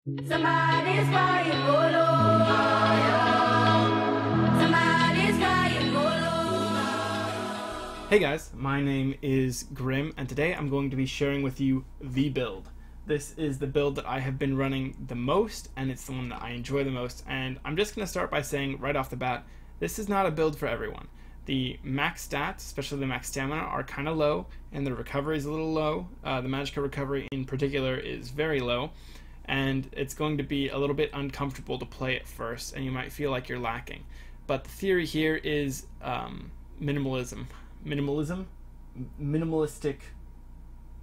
Somebody's crying Golo. Somebody's crying Golo. Hey guys, my name is Grim, and today I'm going to be sharing with you the build. This is the build that I have been running the most, and it's the one that I enjoy the most, and I'm just going to start by saying right off the bat, this is not a build for everyone. The max stats, especially the max stamina, are kind of low, and the recovery is a little low. The magicka recovery in particular is very low, and it's going to be a little bit uncomfortable to play at first, and you might feel like you're lacking. But the theory here is minimalistic,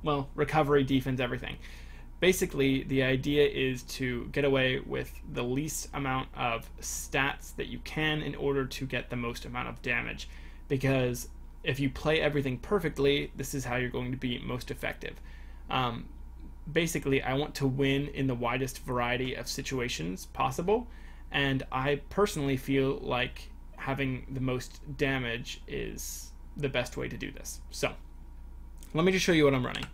well, recovery, defense, everything. Basically, the idea is to get away with the least amount of stats that you can in order to get the most amount of damage. Because if you play everything perfectly, this is how you're going to be most effective. Basically, I want to win in the widest variety of situations possible, and I personally feel like having the most damage is the best way to do this. So, let me just show you what I'm running.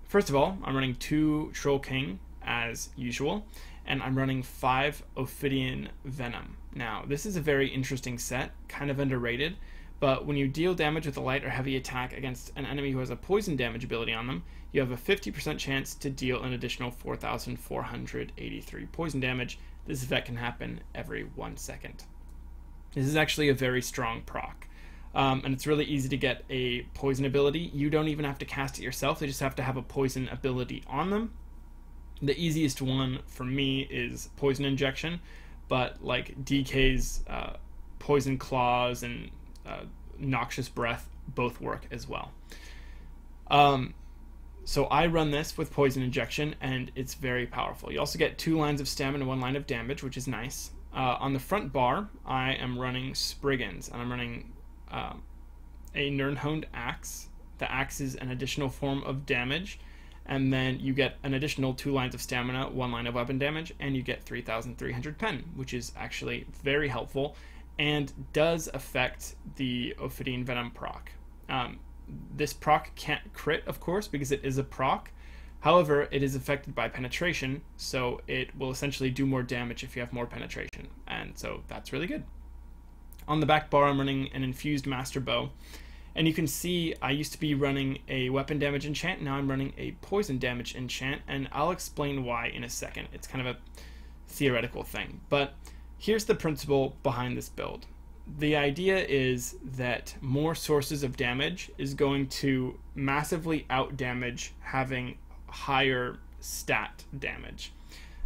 First of all, I'm running 2 Troll King as usual, and I'm running 5 Ophidian Venom. Now, this is a very interesting set, kind of underrated, but when you deal damage with a light or heavy attack against an enemy who has a poison damage ability on them, you have a 50% chance to deal an additional 4,483 poison damage. This effect can happen every 1 second. This is actually a very strong proc. And it's really easy to get a poison ability. You don't even have to cast it yourself, they just have to have a poison ability on them. The easiest one for me is Poison Injection, but like DK's Poison Claws and Noxious Breath both work as well. So I run this with Poison Injection, and it's very powerful. You also get 2 lines of stamina and 1 line of damage, which is nice. On the front bar, I am running Spriggans, and I'm running a Nirnhoned Axe. The axe is an additional form of damage, and then you get an additional 2 lines of stamina, 1 line of weapon damage, and you get 3,300 pen, which is actually very helpful and does affect the Ophidian Venom proc. This proc can't crit, of course, because it is a proc. However, it is affected by penetration, so it will essentially do more damage if you have more penetration, and so that's really good. On the back bar, I'm running an infused master bow, and you can see I used to be running a weapon damage enchant. Now I'm running a poison damage enchant, and I'll explain why in a second. It's kind of a theoretical thing, but here's the principle behind this build. The idea is that more sources of damage is going to massively out damage having higher stat damage.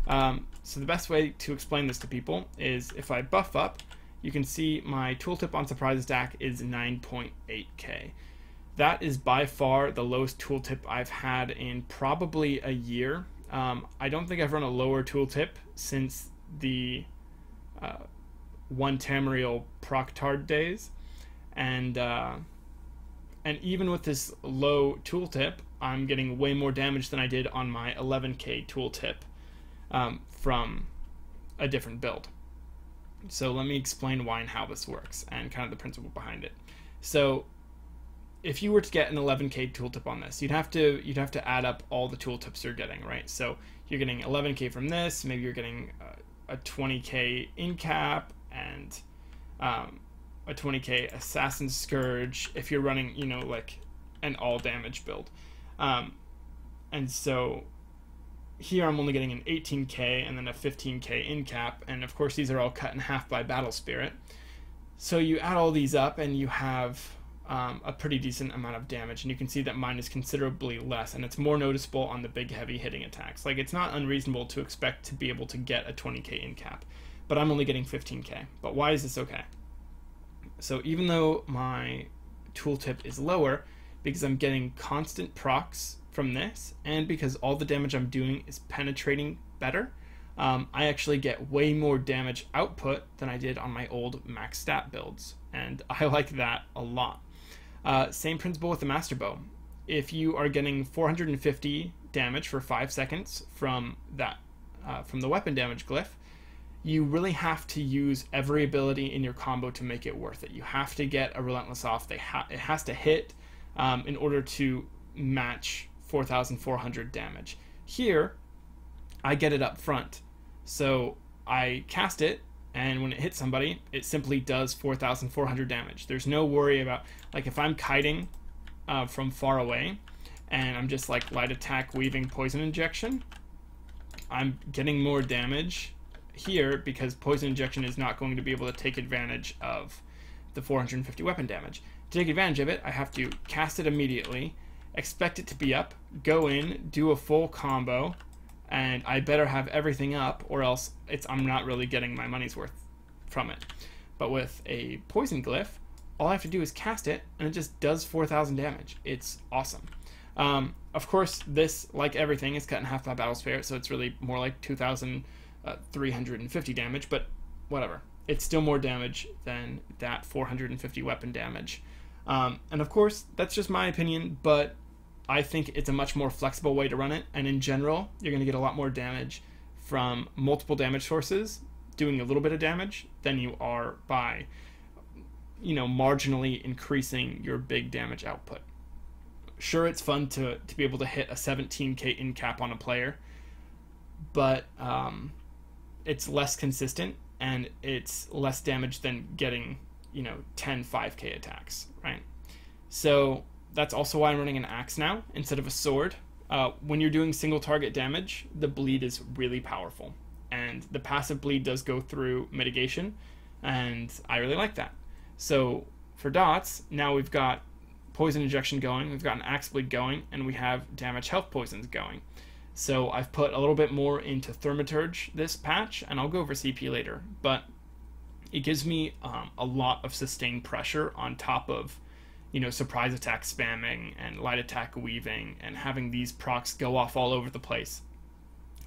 So the best way to explain this to people is if I buff up, you can see my tooltip on surprise stack is 9.8k. That is by far the lowest tooltip I've had in probably a year. I don't think I've run a lower tooltip since the 1 Tamriel Proctard days, and even with this low tooltip, I'm getting way more damage than I did on my 11k tooltip from a different build. So let me explain why and how this works and kind of the principle behind it. So if you were to get an 11k tooltip on this, you'd have to add up all the tooltips you're getting, right? So you're getting 11k from this, maybe you're getting a 20k in cap and a 20k Assassin's Scourge if you're running, you know, like an all damage build. And so here I'm only getting an 18k and then a 15k in cap, and of course these are all cut in half by Battle Spirit. So you add all these up and you have a pretty decent amount of damage, and you can see that mine is considerably less, and it's more noticeable on the big heavy hitting attacks. Like, it's not unreasonable to expect to be able to get a 20k in cap, but I'm only getting 15k. But why is this okay? So even though my tooltip is lower, because I'm getting constant procs from this, and because all the damage I'm doing is penetrating better, I actually get way more damage output than I did on my old max stat builds, and I like that a lot. Same principle with the master bow. If you are getting 450 damage for 5 seconds from that, from the weapon damage glyph, you really have to use every ability in your combo to make it worth it. You have to get a Relentless off. It has to hit in order to match 4,400 damage. Here, I get it up front. So I cast it, and when it hits somebody, it simply does 4,400 damage. There's no worry about, like, if I'm kiting from far away, and I'm just like light attack, weaving, poison injection, I'm getting more damage here because poison injection is not going to be able to take advantage of the 450 weapon damage. To take advantage of it, I have to cast it immediately, expect it to be up, go in, do a full combo, and I better have everything up, or else I'm not really getting my money's worth from it. But with a poison glyph, all I have to do is cast it, and it just does 4,000 damage. It's awesome. Of course, this, like everything, is cut in half by Battle Spirit, so it's really more like 2,350 damage, but whatever. It's still more damage than that 450 weapon damage. And of course, that's just my opinion, but I think it's a much more flexible way to run it, and in general, you're going to get a lot more damage from multiple damage sources doing a little bit of damage than you are by, marginally increasing your big damage output. Sure, it's fun to be able to hit a 17k in cap on a player, but it's less consistent, and it's less damage than getting 10 5k attacks, right? So that's also why I'm running an axe now instead of a sword. When you're doing single target damage, the bleed is really powerful, and the passive bleed does go through mitigation, and I really like that. So for dots, now we've got poison injection going, we've got an axe bleed going, and we have damage health poisons going. So I've put a little bit more into Thaumaturge this patch, and I'll go over CP later, but it gives me a lot of sustained pressure on top of surprise attack spamming and light attack weaving and having these procs go off all over the place.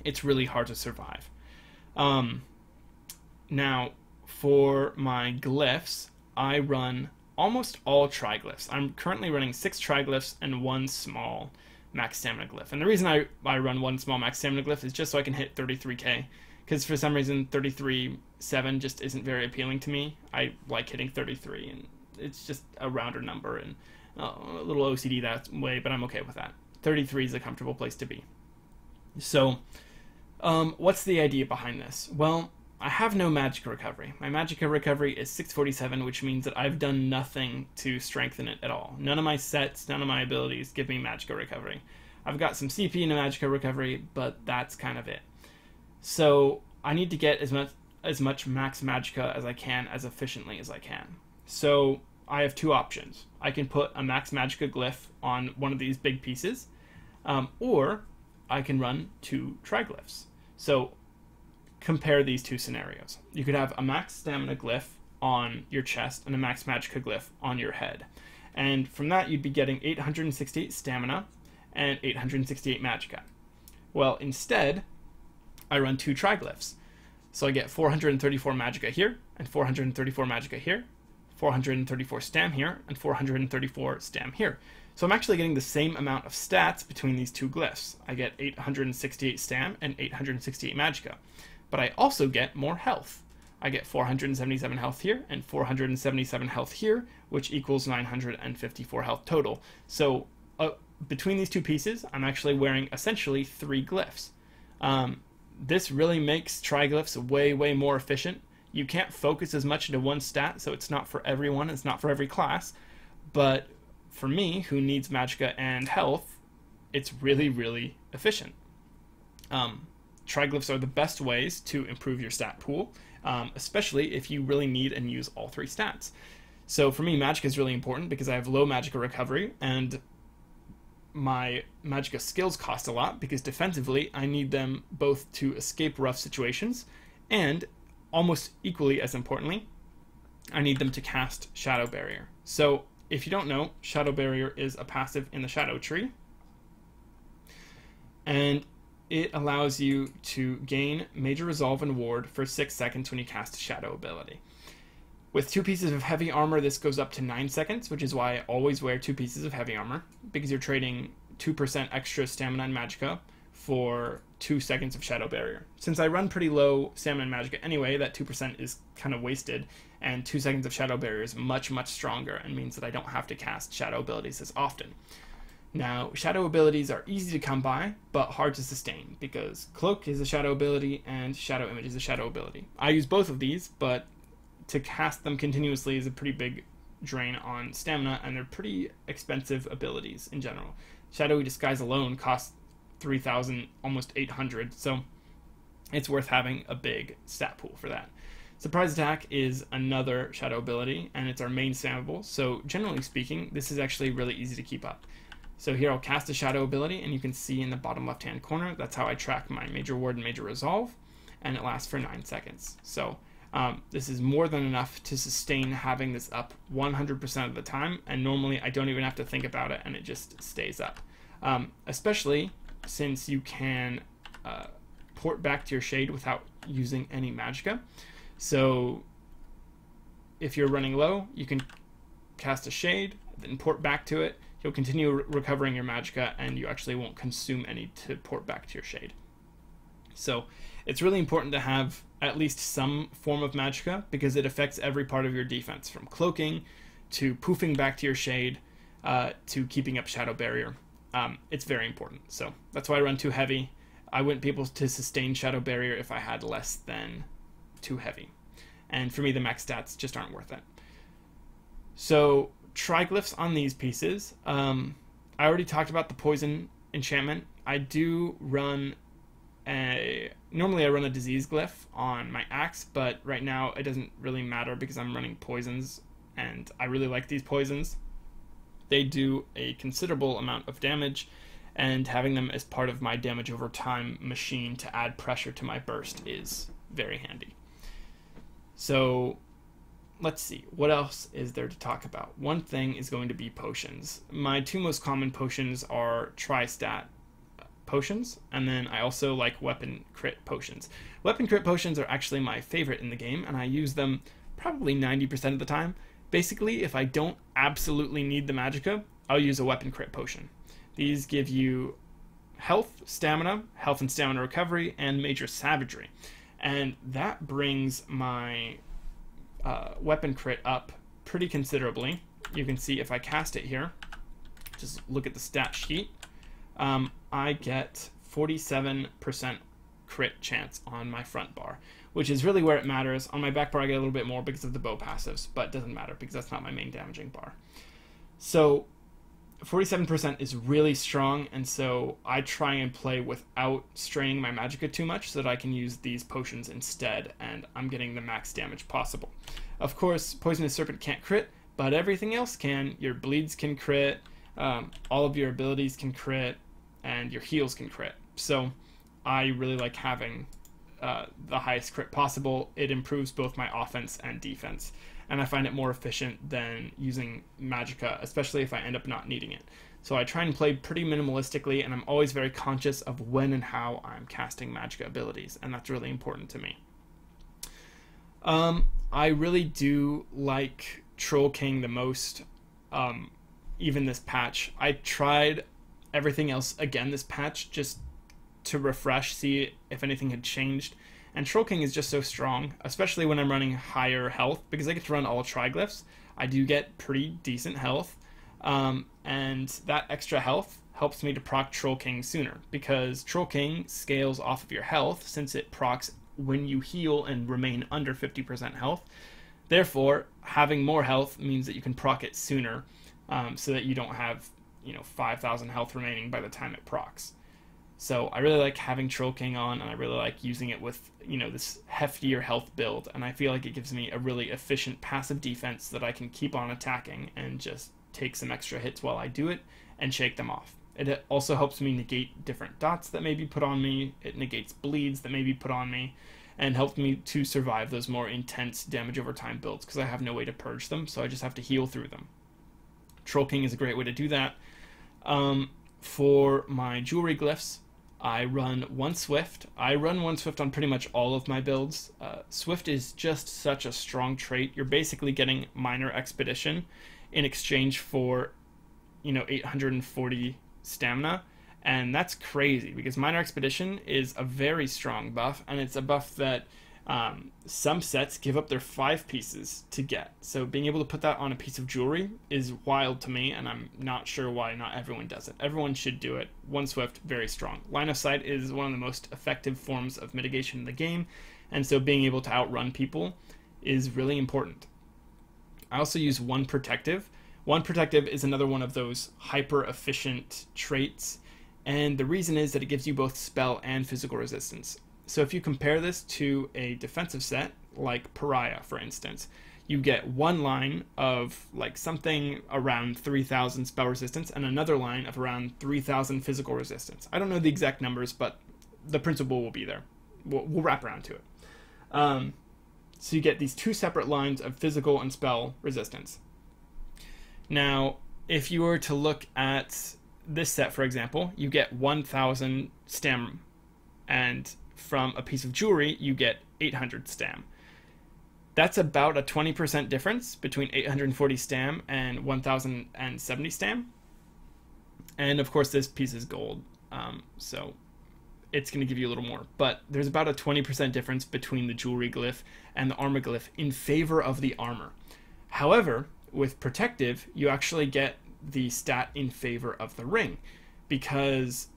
It's really hard to survive. Now, for my glyphs, I run almost all triglyphs. I'm currently running 6 triglyphs and 1 small max stamina glyph. And the reason I run 1 small max stamina glyph is just so I can hit 33k. Because for some reason 33.7 just isn't very appealing to me. I like hitting 33, and it's just a rounder number, and a little OCD that way, but I'm okay with that. 33 is a comfortable place to be. So, what's the idea behind this? Well, I have no Magicka recovery. My Magicka recovery is 647, which means that I've done nothing to strengthen it at all. None of my sets, none of my abilities give me Magicka recovery. I've got some CP and a Magicka recovery, but that's kind of it. So I need to get as much max Magicka as I can, as efficiently as I can. So I have 2 options. I can put a max Magicka glyph on one of these big pieces, or I can run 2 triglyphs. So compare these 2 scenarios. You could have a max stamina glyph on your chest and a max Magicka glyph on your head. And from that, you'd be getting 868 stamina and 868 Magicka. Well, instead, I run 2 triglyphs. So I get 434 Magicka here, and 434 Magicka here, 434 stam here, and 434 stam here. So I'm actually getting the same amount of stats between these 2 glyphs. I get 868 stam and 868 Magicka. But I also get more health. I get 477 health here and 477 health here, which equals 954 health total. So between these 2 pieces, I'm actually wearing essentially 3 glyphs. This really makes triglyphs way, way more efficient. You can't focus as much into one stat, so it's not for everyone, it's not for every class. But for me, who needs Magicka and health, it's really, really efficient. Triglyphs are the best ways to improve your stat pool, especially if you really need and use all 3 stats. So for me, Magicka is really important because I have low Magicka recovery, and my Magicka skills cost a lot because defensively I need them both to escape rough situations, and almost equally as importantly, I need them to cast Shadow Barrier. So if you don't know, Shadow Barrier is a passive in the Shadow Tree, and it allows you to gain Major Resolve and Ward for 6 seconds when you cast a Shadow ability. With 2 pieces of heavy armor, this goes up to 9 seconds, which is why I always wear 2 pieces of heavy armor, because you're trading 2% extra stamina and Magicka for 2 seconds of Shadow Barrier. Since I run pretty low stamina and Magicka anyway, that 2% is kind of wasted, and 2 seconds of Shadow Barrier is much, much stronger and means that I don't have to cast Shadow abilities as often. Now, shadow abilities are easy to come by, but hard to sustain, because Cloak is a shadow ability and Shadow Image is a shadow ability. I use both of these, but to cast them continuously is a pretty big drain on stamina, and they're pretty expensive abilities in general. Shadowy Disguise alone costs 3,000, almost 800, so it's worth having a big stat pool for that. Surprise Attack is another shadow ability, and it's our main spammable, so generally speaking, this is actually really easy to keep up. So here I'll cast a shadow ability, and you can see in the bottom left-hand corner, that's how I track my Major Ward and Major Resolve, and it lasts for 9 seconds. So this is more than enough to sustain having this up 100% of the time, and normally I don't even have to think about it, and it just stays up. Especially since you can port back to your shade without using any magicka. So if you're running low, you can cast a shade, then port back to it. You'll continue recovering your magicka, and you actually won't consume any to port back to your shade. So it's really important to have at least some form of magicka, because it affects every part of your defense, from cloaking to poofing back to your shade to keeping up shadow barrier. It's very important. So that's why I run 2 heavy. I wouldn't be able to sustain shadow barrier if I had less than 2 heavy. And for me, the max stats just aren't worth it. So try Glyphs on these pieces. I already talked about the poison enchantment. I do run normally I run a disease glyph on my axe, but right now it doesn't really matter because I'm running poisons, and I really like these poisons. They do a considerable amount of damage, and having them as part of my damage over time machine to add pressure to my burst is very handy. So let's see, what else is there to talk about? One thing is going to be potions. My 2 most common potions are tri-stat potions, and then I also like weapon crit potions. Weapon crit potions are actually my favorite in the game, and I use them probably 90% of the time. Basically, if I don't absolutely need the magicka, I'll use a weapon crit potion. These give you health and stamina recovery, and major savagery. And that brings my weapon crit up pretty considerably. You can see if I cast it here, just look at the stat sheet, I get 47% crit chance on my front bar, which is really where it matters. On my back bar I get a little bit more because of the bow passives, but it doesn't matter because that's not my main damaging bar. So 47% is really strong, and so I try and play without straining my magicka too much so that I can use these potions instead, and I'm getting the max damage possible. Of course, Poisonous Serpent can't crit, but everything else can. Your bleeds can crit, all of your abilities can crit, and your heals can crit. So I really like having the highest crit possible. It improves both my offense and defense, and I find it more efficient than using magicka, especially if I end up not needing it. So I try and play pretty minimalistically, and I'm always very conscious of when and how I'm casting magicka abilities, and that's really important to me. I really do like Troll King the most, even this patch. I tried everything else again this patch just to refresh, see if anything had changed. And Troll King is just so strong, especially when I'm running higher health, because I get to run all triglyphs. I do get pretty decent health, and that extra health helps me to proc Troll King sooner, because Troll King scales off of your health since it procs when you heal and remain under 50% health. Therefore, having more health means that you can proc it sooner, so that you don't have 5,000 health remaining by the time it procs. So I really like having Troll King on, and I really like using it with, this heftier health build, and I feel like it gives me a really efficient passive defense that I can keep on attacking and just take some extra hits while I do it and shake them off. It also helps me negate different dots that may be put on me, it negates bleeds that may be put on me, and helps me to survive those more intense damage over time builds, because I have no way to purge them, so I just have to heal through them. Troll King is a great way to do that. For my jewelry glyphs, I run 1 Swift. I run 1 Swift on pretty much all of my builds. Swift is just such a strong trait. You're basically getting Minor Expedition in exchange for, 840 stamina. And that's crazy, because Minor Expedition is a very strong buff, and it's a buff that Some sets give up their 5 pieces to get. So being able to put that on a piece of jewelry is wild to me, and I'm not sure why not everyone does it. Everyone should do it. One Swift, very strong. Line of sight is one of the most effective forms of mitigation in the game, and so being able to outrun people is really important. I also use One Protective. One Protective is another one of those hyper efficient traits, and the reason is that it gives you both spell and physical resistance. So if you compare this to a defensive set, like Pariah, for instance, you get one line of like something around 3,000 spell resistance and another line of around 3,000 physical resistance. I don't know the exact numbers, but the principle will be there. We'll wrap around to it. So you get these 2 separate lines of physical and spell resistance. Now, if you were to look at this set, for example, you get 1,000 stam, and from a piece of jewelry, you get 800 stam. That's about a 20% difference between 840 stam and 1,070 stam. And of course, this piece is gold, so it's going to give you a little more. But there's about a 20% difference between the jewelry glyph and the armor glyph in favor of the armor. However, with protective, you actually get the stat in favor of the ring, because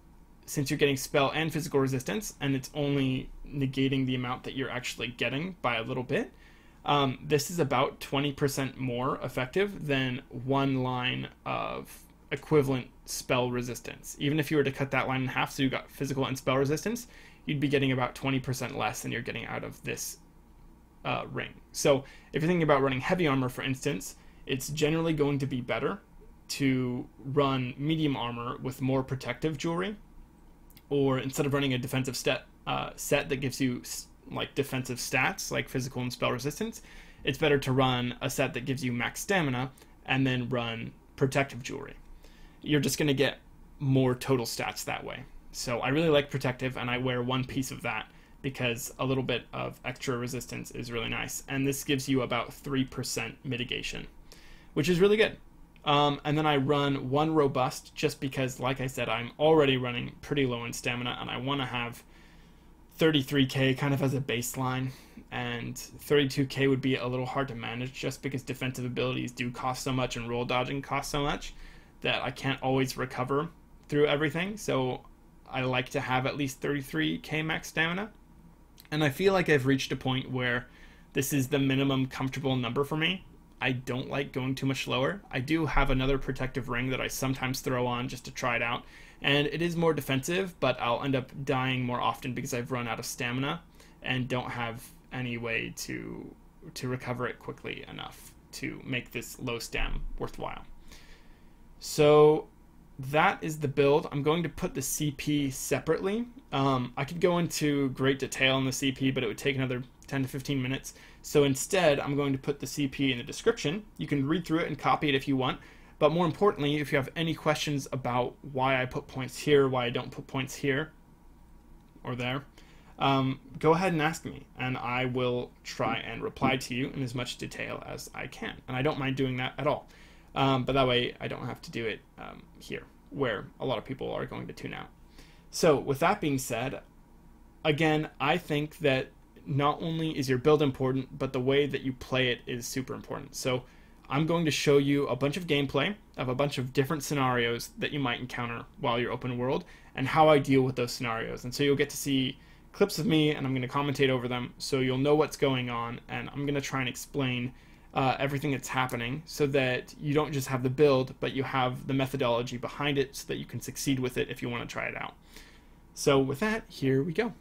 since you're getting spell and physical resistance, and it's only negating the amount that you're actually getting by a little bit, this is about 20% more effective than one line of equivalent spell resistance. Even if you were to cut that line in half, so you got physical and spell resistance, you'd be getting about 20% less than you're getting out of this ring. So if you're thinking about running heavy armor, for instance, it's generally going to be better to run medium armor with more protective jewelry, or instead of running a defensive set that gives you like defensive stats like physical and spell resistance, it's better to run a set that gives you max stamina and then run protective jewelry. You're just going to get more total stats that way. So I really like protective, and I wear one piece of that because a little bit of extra resistance is really nice, and this gives you about 3% mitigation, which is really good. And then I run one robust just because, like I said, I'm already running pretty low in stamina, and I want to have 33k kind of as a baseline, and 32k would be a little hard to manage just because defensive abilities do cost so much and roll dodging costs so much that I can't always recover through everything. So I like to have at least 33k max stamina, and I feel like I've reached a point where this is the minimum comfortable number for me. I don't like going too much lower. I do have another protective ring that I sometimes throw on just to try it out, and it is more defensive, but I'll end up dying more often because I've run out of stamina and don't have any way to recover it quickly enough to make this low stam worthwhile. So that is the build. I'm going to put the CP separately. I could go into great detail on the CP, but it would take another 10 to 15 minutes. So instead, I'm going to put the CP in the description. You can read through it and copy it if you want. But more importantly, if you have any questions about why I put points here, why I don't put points here or there, go ahead and ask me, and I will try and reply to you in as much detail as I can. And I don't mind doing that at all. But that way, I don't have to do it here, where a lot of people are going to tune out. So with that being said, again, I think that not only is your build important, but the way that you play it is super important. So I'm going to show you a bunch of gameplay of a bunch of different scenarios that you might encounter while you're open world, and how I deal with those scenarios. And so you'll get to see clips of me, and I'm going to commentate over them, so you'll know what's going on, and I'm going to try and explain everything that's happening so that you don't just have the build, but you have the methodology behind it so that you can succeed with it if you want to try it out. So with that, here we go.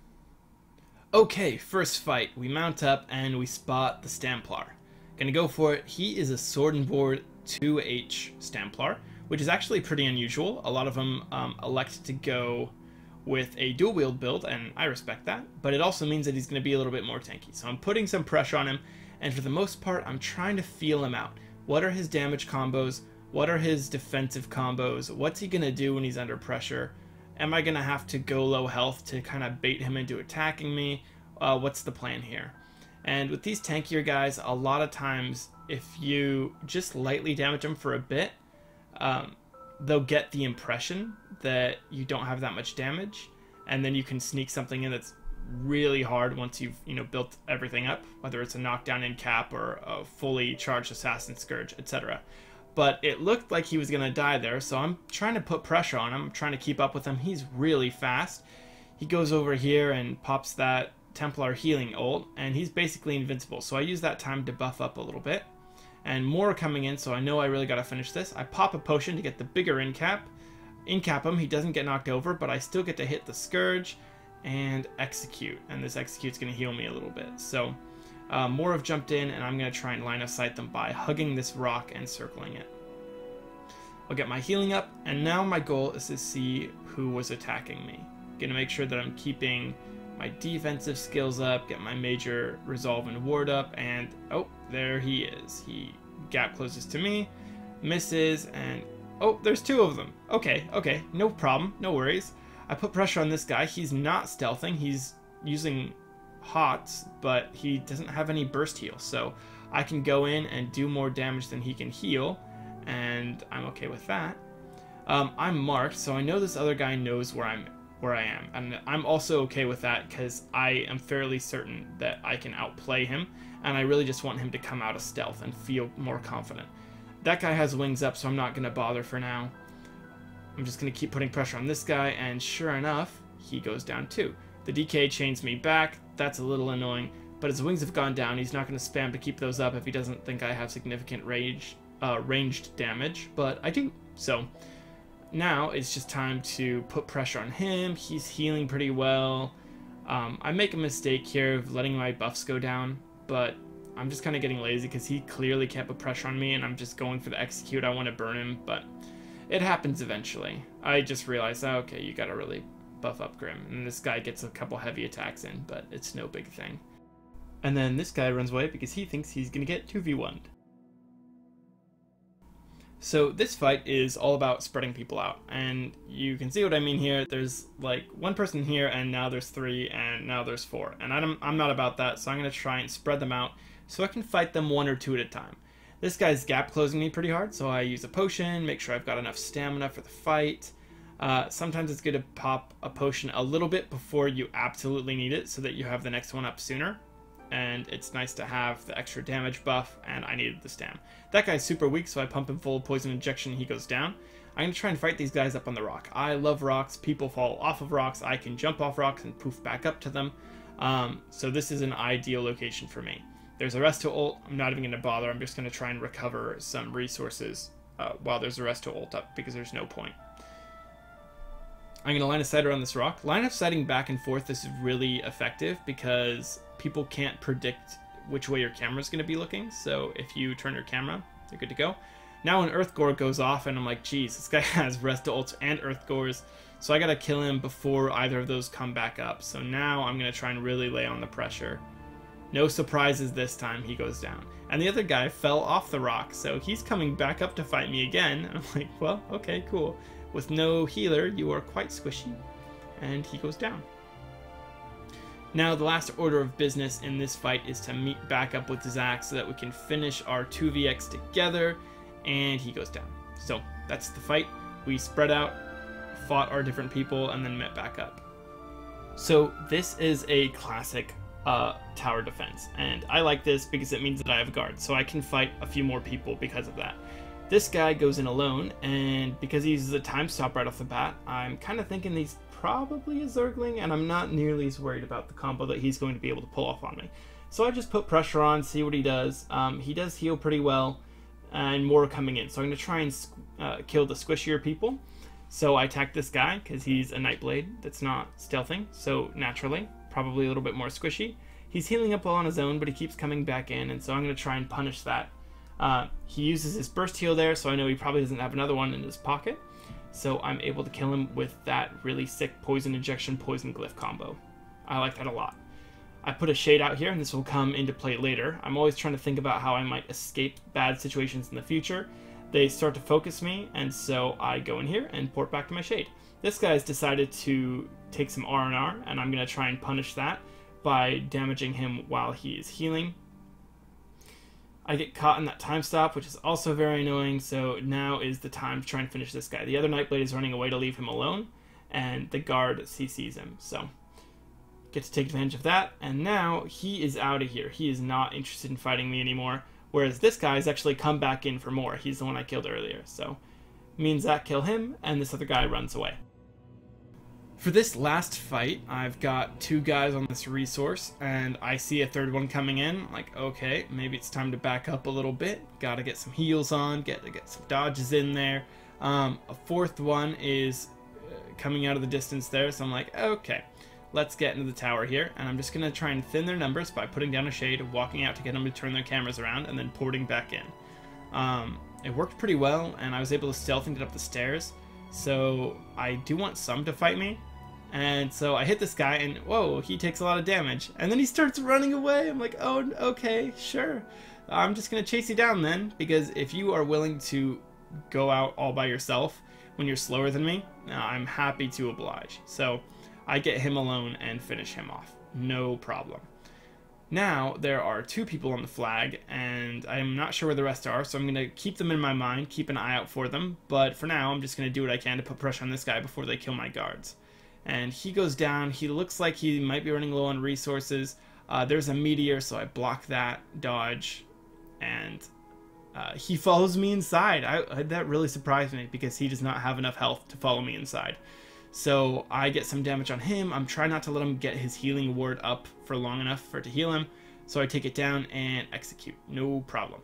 Okay, first fight. We mount up and we spot the Stamplar. Gonna go for it. He is a Sword and Board 2H Stamplar, which is actually pretty unusual. A lot of them elect to go with a dual wield build, and I respect that, but it also means that he's going to be a little bit more tanky. So I'm putting some pressure on him, and for the most part, I'm trying to feel him out. What are his damage combos? What are his defensive combos? What's he going to do when he's under pressure? Am I going to have to go low health to kind of bait him into attacking me? What's the plan here? And with these tankier guys, a lot of times, if you just lightly damage them for a bit, they'll get the impression that you don't have that much damage, and then you can sneak something in that's really hard once you've, built everything up, whether it's a knockdown in cap or a fully charged Assassin Scourge, etc. But it looked like he was going to die there, so I'm trying to put pressure on him. I'm trying to keep up with him. He's really fast. He goes over here and pops that Templar healing ult, and he's basically invincible. So I use that time to buff up a little bit. And more coming in, so I know I really got to finish this. I pop a potion to get the bigger incap. Incap him. He doesn't get knocked over, but I still get to hit the Scourge and execute. And this execute's going to heal me a little bit. So more have jumped in, and I'm going to try and line of sight them by hugging this rock and circling it. I'll get my healing up, and now my goal is to see who was attacking me. Going to make sure that I'm keeping my defensive skills up, get my major resolve and ward up, and oh, there he is. He gap closes to me, misses, and oh, there's two of them. Okay, no problem, no worries. I put pressure on this guy. He's not stealthing. He's using hots, but he doesn't have any burst heal, so I can go in and do more damage than he can heal, and I'm okay with that. I'm marked, so I know this other guy knows where I am, and I'm also okay with that because I am fairly certain that I can outplay him, and I really just want him to come out of stealth and feel more confident. That guy has wings up, so I'm not going to bother for now. I'm just going to keep putting pressure on this guy, and sure enough, he goes down too. The DK chains me back. That's a little annoying, but his wings have gone down. He's not going to spam to keep those up if he doesn't think I have significant ranged damage, but I do. So now it's just time to put pressure on him. He's healing pretty well. I make a mistake here of letting my buffs go down, but I'm just kind of getting lazy because he clearly can't put pressure on me, and I'm just going for the execute. I want to burn him, but it happens eventually. I just realized, oh, okay, you gotta really buff up Grim, and this guy gets a couple heavy attacks in, but it's no big thing. And then this guy runs away because he thinks he's gonna get 2v1'd. So this fight is all about spreading people out, and you can see what I mean here. There's like one person here, and now there's three, and now there's four, and I'm not about that, so I'm going to try and spread them out so I can fight them one or two at a time. This guy's gap closing me pretty hard, so I use a potion, make sure I've got enough stamina for the fight. Sometimes it's good to pop a potion a little bit before you absolutely need it so that you have the next one up sooner. And it's nice to have the extra damage buff, and I needed the stam. That guy's super weak, so I pump him full of poison injection, he goes down. I'm going to try and fight these guys up on the rock. I love rocks, people fall off of rocks, I can jump off rocks and poof back up to them. So this is an ideal location for me. There's a resto ult, I'm not even going to bother, I'm just going to try and recover some resources while there's a resto ult up, because there's no point. I'm going to line of sight around this rock. Line of sighting back and forth, this is really effective because people can't predict which way your camera is going to be looking. So if you turn your camera, you're good to go. Now an Earth Gore goes off, and I'm like, geez, this guy has resto ults and Earth Gores, so I got to kill him before either of those come back up. So now I'm going to try and really lay on the pressure. No surprises this time, he goes down. And the other guy fell off the rock, so he's coming back up to fight me again. And I'm like, well, okay, cool. With no healer, you are quite squishy. And he goes down. Now, the last order of business in this fight is to meet back up with Zach so that we can finish our 2vx together, and he goes down. So, that's the fight. We spread out, fought our different people, and then met back up. So, this is a classic tower defense, and I like this because it means that I have a guard, so I can fight a few more people because of that. This guy goes in alone, and because he uses a time stop right off the bat, I'm kind of thinking he's probably a Zergling, and I'm not nearly as worried about the combo that he's going to be able to pull off on me. So I just put pressure on, see what he does. He does heal pretty well, and more coming in. So I'm going to try and kill the squishier people. So I attack this guy, because he's a Nightblade that's not stealthing, so naturally, probably a little bit more squishy. He's healing up well on his own, but he keeps coming back in, and so I'm going to try and punish that. He uses his burst heal there, so I know he probably doesn't have another one in his pocket. So I'm able to kill him with that really sick poison injection, poison glyph combo. I like that a lot. I put a shade out here, and this will come into play later. I'm always trying to think about how I might escape bad situations in the future. They start to focus me, and so I go in here and port back to my shade. This guy's decided to take some R&R, and I'm going to try and punish that by damaging him while he is healing. I get caught in that time stop, which is also very annoying, so now is the time to try and finish this guy. The other Nightblade is running away to leave him alone, and the guard CCs him, so get to take advantage of that, and now he is out of here. He is not interested in fighting me anymore, whereas this guy's actually come back in for more. He's the one I killed earlier, so me and Zach kill him, and this other guy runs away. For this last fight, I've got 2 guys on this resource, and I see a third one coming in. I'm like, okay, maybe it's time to back up a little bit. Gotta get some heals on, get some dodges in there. A fourth one is coming out of the distance there, so I'm like, okay, let's get into the tower here, and I'm just gonna try and thin their numbers by putting down a shade, walking out to get them to turn their cameras around, and then porting back in. It worked pretty well, and I was able to stealth and get up the stairs, so I do want some to fight me. And so I hit this guy, and whoa, he takes a lot of damage. And then he starts running away. I'm like, oh, okay, sure. I'm just going to chase you down then, because if you are willing to go out all by yourself when you're slower than me, I'm happy to oblige. So I get him alone and finish him off. No problem. Now there are 2 people on the flag, and I'm not sure where the rest are, so I'm going to keep them in my mind, keep an eye out for them. But for now, I'm just going to do what I can to put pressure on this guy before they kill my guards. And he goes down. He looks like he might be running low on resources. There's a meteor, so I block that, dodge, and he follows me inside. That really surprised me, because he does not have enough health to follow me inside. So I get some damage on him. I'm trying not to let him get his healing ward up for long enough for it to heal him. So I take it down and execute. No problem.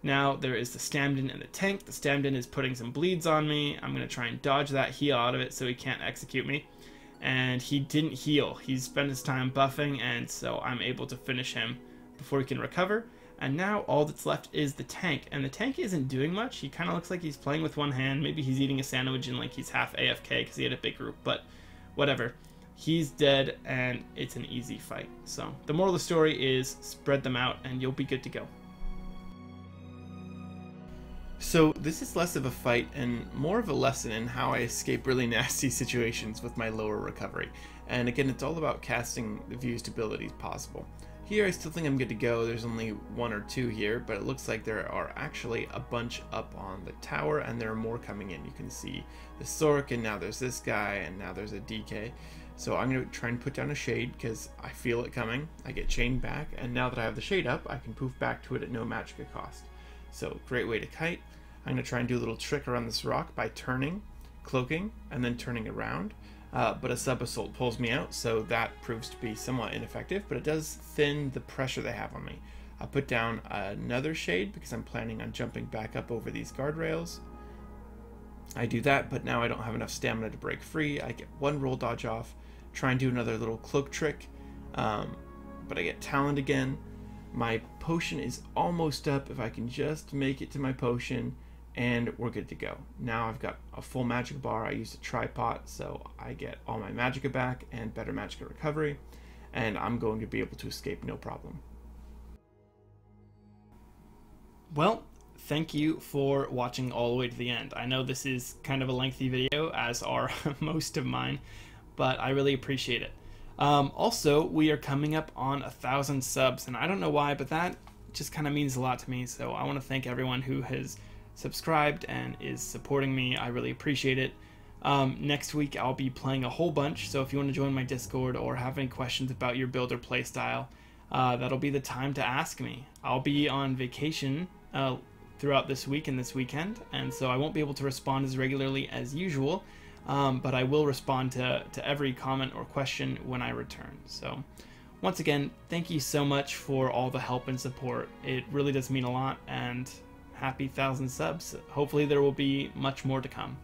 Now there is the Stamblade and the tank. The Stamblade is putting some bleeds on me. I'm going to try and dodge that, heal out of it so he can't execute me. And he didn't heal. He spent his time buffing, and so I'm able to finish him before he can recover. And now all that's left is the tank, and the tank isn't doing much. He kind of looks like he's playing with one hand. Maybe he's eating a sandwich and like he's half AFK because he had a big group, but whatever. He's dead, and it's an easy fight. So the moral of the story is spread them out and you'll be good to go. So this is less of a fight and more of a lesson in how I escape really nasty situations with my lower recovery. And again, it's all about casting the fewest abilities possible. Here I still think I'm good to go. There's only 1 or 2 here, but it looks like there are actually a bunch up on the tower, and there are more coming in. You can see the Sork, and now there's this guy, and now there's a DK. So I'm going to try and put down a shade because I feel it coming. I get chained back, and now that I have the shade up, I can poof back to it at no magicka cost. So great way to kite. I'm going to try and do a little trick around this rock by turning, cloaking, and then turning around. But a sub-assault pulls me out, so that proves to be somewhat ineffective, but it does thin the pressure they have on me. I put down another shade because I'm planning on jumping back up over these guardrails. I do that, but now I don't have enough stamina to break free. I get 1 roll dodge off, try and do another little cloak trick, but I get talent again. My potion is almost up. If I can just make it to my potion, and we're good to go. Now I've got a full magicka bar. I used a tripod, so I get all my magicka back and better magicka recovery, and I'm going to be able to escape no problem. Well, thank you for watching all the way to the end. I know this is kind of a lengthy video, as are most of mine, but I really appreciate it. Also, we are coming up on 1,000 subs, and I don't know why, but that just kind of means a lot to me, so I want to thank everyone who has subscribed and is supporting me. I really appreciate it. Next week I'll be playing a whole bunch, so if you want to join my Discord or have any questions about your build or playstyle, that'll be the time to ask me. I'll be on vacation throughout this week and this weekend, and so I won't be able to respond as regularly as usual, but I will respond to every comment or question when I return. So once again, thank you so much for all the help and support. It really does mean a lot, and happy 1,000 subs. Hopefully there will be much more to come.